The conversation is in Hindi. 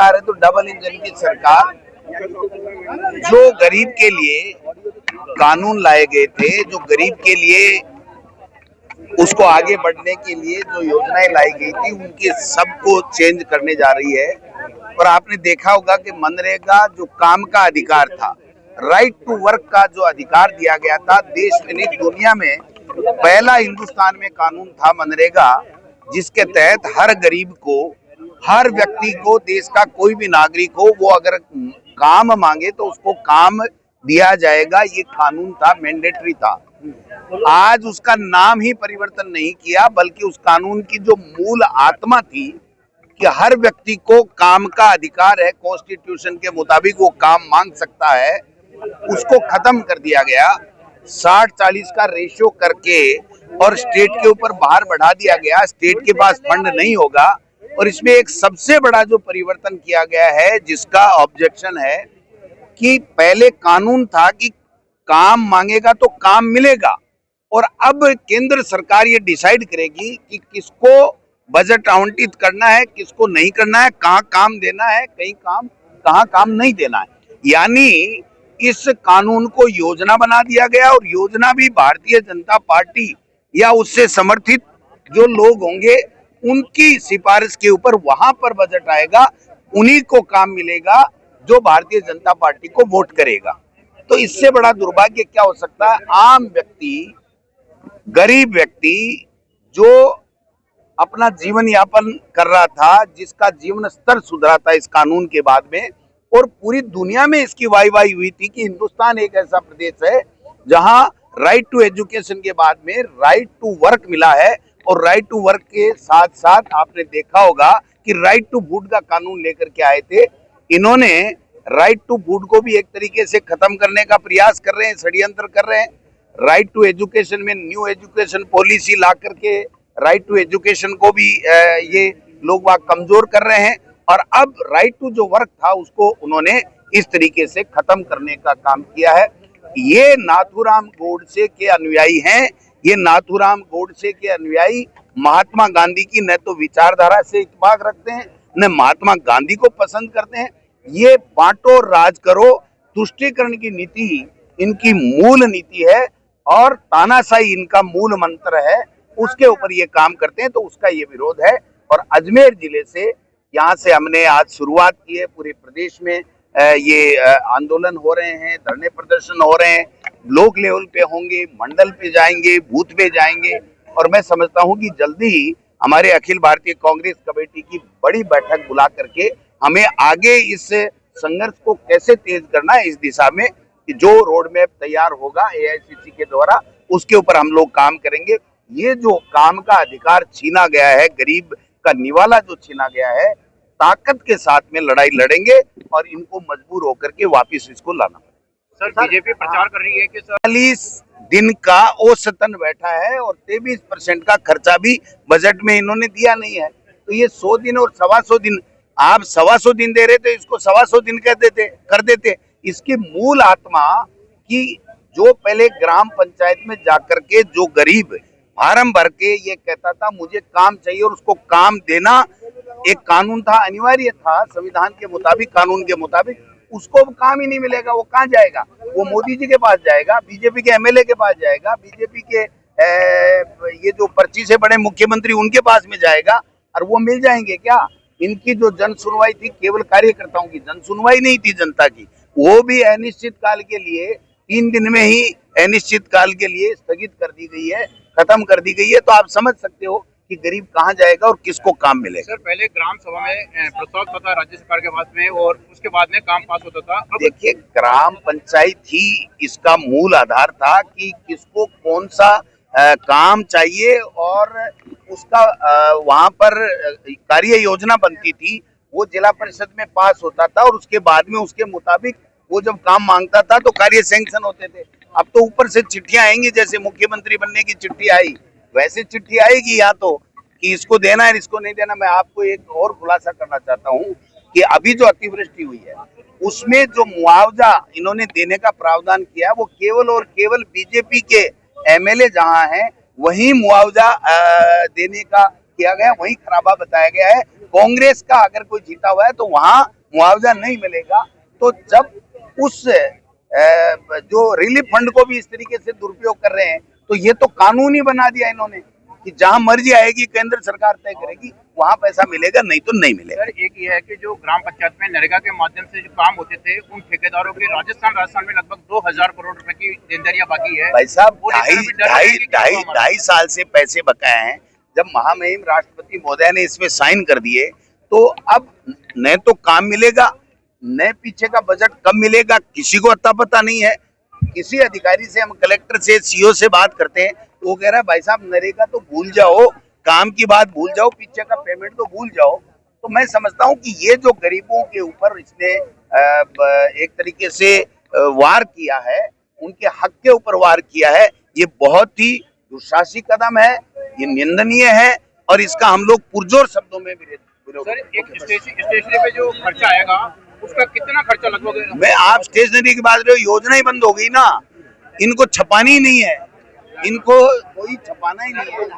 सरकार है तो डबल इंजन की सरकार, जो गरीब के लिए कानून लाए गए थे, जो गरीब के लिए उसको आगे बढ़ने के लिए जो योजनाएं लाई गई थी, उनके सबको चेंज करने जा रही है। और आपने देखा होगा कि मनरेगा जो काम का अधिकार था, राइट टू वर्क का जो अधिकार दिया गया था, देश में नहीं दुनिया में पहला हिंदुस्तान में कानून था मनरेगा, जिसके तहत हर गरीब को, हर व्यक्ति को, देश का कोई भी नागरिक हो, वो अगर काम मांगे तो उसको काम दिया जाएगा। ये कानून था, मैंडेटरी था। आज उसका नाम ही परिवर्तन नहीं किया, बल्कि उस कानून की जो मूल आत्मा थी कि हर व्यक्ति को काम का अधिकार है, कॉन्स्टिट्यूशन के मुताबिक वो काम मांग सकता है, उसको खत्म कर दिया गया। 60-40 का रेशियो करके और स्टेट के ऊपर भार बढ़ा दिया गया। स्टेट के पास फंड नहीं होगा। और इसमें एक सबसे बड़ा जो परिवर्तन किया गया है, जिसका ऑब्जेक्शन है, कि पहले कानून था कि काम मांगेगा तो काम मिलेगा, और अब केंद्र सरकार ये डिसाइड करेगी कि किसको बजट आवंटित करना है, किसको नहीं करना है, कहाँ काम देना है, कहाँ काम नहीं देना है। यानी इस कानून को योजना बना दिया गया, और योजना भी भारतीय जनता पार्टी या उससे समर्थित जो लोग होंगे उनकी सिफारिश के ऊपर वहां पर बजट आएगा, उन्हीं को काम मिलेगा जो भारतीय जनता पार्टी को वोट करेगा। तो इससे बड़ा दुर्भाग्य क्या हो सकता है? आम व्यक्ति, गरीब व्यक्ति जो अपना जीवन यापन कर रहा था, जिसका जीवन स्तर सुधरा था इस कानून के बाद में, और पूरी दुनिया में इसकी वाहवाही हुई थी कि हिंदुस्तान एक ऐसा प्रदेश है जहां राइट टू एजुकेशन के बाद में राइट टू वर्क मिला है। और राइट टू वर्क के साथ साथ आपने देखा होगा कि राइट टू फूड का कानून लेकर के आए थे। इन्होंने राइट टू फूड को भी एक तरीके से खत्म करने का प्रयास कर रहे हैं, षड्यंत्र कर रहे हैं। राइट टू एजुकेशन में न्यू एजुकेशन पॉलिसी ला करके राइट टू एजुकेशन को भी ये लोग वहाँ कमजोर कर रहे हैं। और अब राइट टू जो वर्क था उसको उन्होंने इस तरीके से खत्म करने का काम किया है। ये नाथूराम गोडसे के अनुयायी हैं। ये नाथूराम गोडसे के अनुयायी महात्मा गांधी की न तो विचारधारा से इत्तेफाक रखते हैं, न महात्मा गांधी को पसंद करते हैं। ये बांटो राज करो, तुष्टीकरण की नीति इनकी मूल नीति है, और तानाशाही इनका मूल मंत्र है। उसके ऊपर ये काम करते हैं, तो उसका ये विरोध है। और अजमेर जिले से, यहाँ से हमने आज शुरुआत की है, पूरे प्रदेश में ये आंदोलन हो रहे हैं, धरने प्रदर्शन हो रहे हैं, लोक लेवल पे होंगे, मंडल पे जाएंगे, बूथ पे जाएंगे। और मैं समझता हूँ कि जल्दी ही हमारे अखिल भारतीय कांग्रेस कमेटी की बड़ी बैठक बुला करके हमें आगे इस संघर्ष को कैसे तेज करना है, इस दिशा में कि जो रोड मैप तैयार होगा एआईसीसी के द्वारा, उसके ऊपर हम लोग काम करेंगे। ये जो काम का अधिकार छीना गया है, गरीब का निवाला जो छीना गया है, ताकत के साथ में लड़ाई लड़ेंगे और इनको मजबूर होकर के वापस इसको लाना। सर, बीजेपी प्रचार कर रही है कि 40 दिन का औसतन बैठा है, और 23% का खर्चा भी बजट में इन्होंने दिया नहीं है। तो ये 100 दिन और 125 दिन, आप 125 दिन दे रहे थे, इसको 125 दिन कर देते। इसकी मूल आत्मा कि जो पहले ग्राम पंचायत में जाकर के जो गरीब फार्म भर के ये कहता था मुझे काम चाहिए, और उसको काम देना एक कानून था, अनिवार्य था संविधान के मुताबिक, कानून के मुताबिक, उसको काम ही नहीं मिलेगा। वो कहाँ जाएगा? वो मोदी जी के पास जाएगा, बीजेपी के एमएलए के पास जाएगा, बीजेपी के ये जो पर्ची से बड़े मुख्यमंत्री उनके पास में जाएगा। और वो मिल जाएंगे क्या? इनकी जो जन सुनवाई थी, केवल कार्यकर्ताओं की जन सुनवाई नहीं थी, जनता की, वो भी अनिश्चित काल के लिए, 3 दिन में ही अनिश्चित काल के लिए स्थगित कर दी गई है, खत्म कर दी गई है। तो आप समझ सकते हो कि गरीब कहाँ जाएगा और किसको काम मिलेगा। सर, पहले ग्राम सभा में प्रस्ताव था राज्य सरकार के पास में, और उसके बाद में काम पास होता था। देखिए, ग्राम पंचायत ही इसका मूल आधार था कि किसको कौन सा काम चाहिए, और उसका वहां पर कार्य योजना बनती थी, वो जिला परिषद में पास होता था, और उसके बाद में उसके मुताबिक वो जब काम मांगता था तो कार्य सैंक्शन होते थे। अब तो ऊपर से चिट्ठियां आएंगी, जैसे मुख्यमंत्री बनने की चिट्ठी आई वैसे चिट्ठी आएगी, या तो कि इसको देना है, इसको नहीं देना। मैं आपको एक और खुलासा करना चाहता हूँ कि अभी जो अतिवृष्टि हुई है उसमें जो मुआवजा इन्होंने देने का प्रावधान किया, वो केवल और केवल बीजेपी के एमएलए जहां हैं वहीं मुआवजा देने का किया गया, वहीं खराबा बताया गया है। कांग्रेस का अगर कोई जीता हुआ है तो वहां मुआवजा नहीं मिलेगा। तो जब उस जो रिलीफ फंड को भी इस तरीके से दुरुपयोग कर रहे हैं तो ये तो कानून ही बना दिया इन्होंने कि जहां मर्जी आएगी केंद्र सरकार तय करेगी वहां पैसा मिलेगा, नहीं तो नहीं मिलेगा। सर एक ये है कि जो ग्राम पंचायत में नरेगा के माध्यम से जो काम होते थे उन ठेकेदारों के राजस्थान में लगभग 2000 करोड़ रुपए की देनदारियां बाकी है। भाई साहब और इस तरह भी डर है कि क्या होगा? ढाई साल से पैसे बकाए हैं। जब महामहिम राष्ट्रपति महोदय ने इसमें साइन कर दिए तो अब न तो काम मिलेगा न पीछे का बजट कब मिलेगा किसी को अता पता नहीं है। किसी अधिकारी से, हम कलेक्टर से, सीओ से बात करते हैं तो वो कह रहा है भाई साहब नरेगा तो भूल जाओ, काम की बात भूल जाओ, पीछे का पेमेंट तो भूल जाओ। तो मैं समझता हूं कि ये जो गरीबों के ऊपर इसने एक तरीके से वार किया है, उनके हक के ऊपर वार किया है, ये बहुत ही दुशासी कदम है, ये निंदनीय है और इसका हम लोग पुरजोर शब्दों में विरोध। सर एक स्टेशनरी पे जो खर्चा आएगा उसका कितना खर्चा लगभग? मैं आप स्टेशनरी की बात रहे हो, योजना ही बंद हो गई ना, इनको छपानी ही नहीं है, इनको कोई छपाना ही नहीं है।